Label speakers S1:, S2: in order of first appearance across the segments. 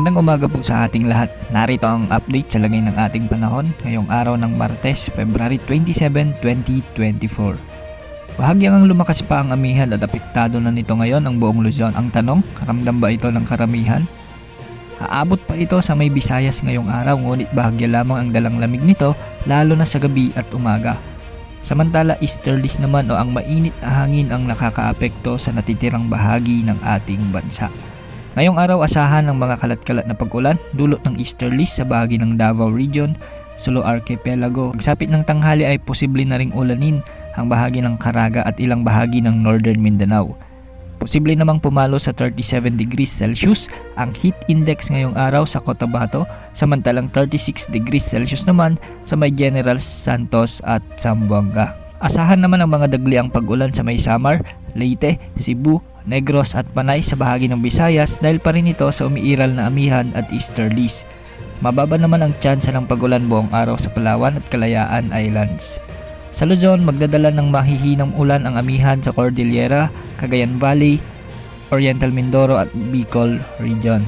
S1: Magandang umaga po sa ating lahat. Narito ang update sa lagay ng ating panahon ngayong araw ng Martes, February 27, 2024. Bahagyang ang lumakas pa ang amihan at apektado na nito ngayon ang buong Luzon. Ang tanong, ramdam ba ito ng karamihan? Aabot pa ito sa may Visayas ngayong araw, ngunit bahagya lamang ang dalang lamig nito lalo na sa gabi at umaga. Samantala, easterlies naman o ang mainit na hangin ang nakakaapekto sa natitirang bahagi ng ating bansa. Ngayong araw asahan ng mga kalat-kalat na pag-ulan dulot ng easterlies sa bahagi ng Davao Region, Sulu Archipelago. Pagsapit ng tanghali ay posible na ring ulanin ang bahagi ng Caraga at ilang bahagi ng Northern Mindanao. Posible namang pumalo sa 37 degrees Celsius ang heat index ngayong araw sa Cotabato, samantalang 36 degrees Celsius naman sa may General Santos at Zamboanga. Asahan naman ang mga dagliang pag-ulan sa may Samar, Leyte, Cebu, Negros at Panay sa bahagi ng Visayas dahil pa rin ito sa umiiral na amihan at easterlies. Mababa naman ang tsansa ng pag-ulan buong araw sa Palawan at Kalayaan Islands. Sa Luzon, magdadala ng mahihinang ulan ang amihan sa Cordillera, Cagayan Valley, Oriental Mindoro at Bicol Region.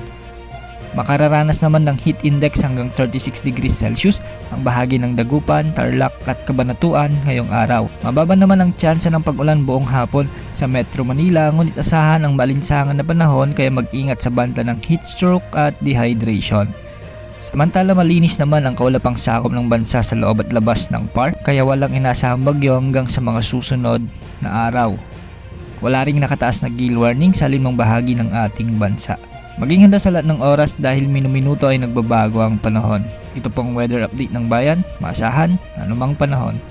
S1: Makararanas naman ng heat index hanggang 36 degrees Celsius ang bahagi ng Dagupan, Tarlac at Cabanatuan ngayong araw. Mababa naman ang tsansa ng pag-ulan buong hapon sa Metro Manila, ngunit asahan ang malinsangan na panahon kaya mag-ingat sa banta ng heat stroke at dehydration. Samantala, malinis naman ang kaulapang sakop ng bansa sa loob at labas ng park kaya walang inasahang bagyo hanggang sa mga susunod na araw. Wala ring nakataas na gale warning sa limang bahagi ng ating bansa. Maging handa sa lahat ng oras dahil minuminuto ay nagbabago ang panahon. Ito pong weather update ng bayan, maasahan anumang panahon.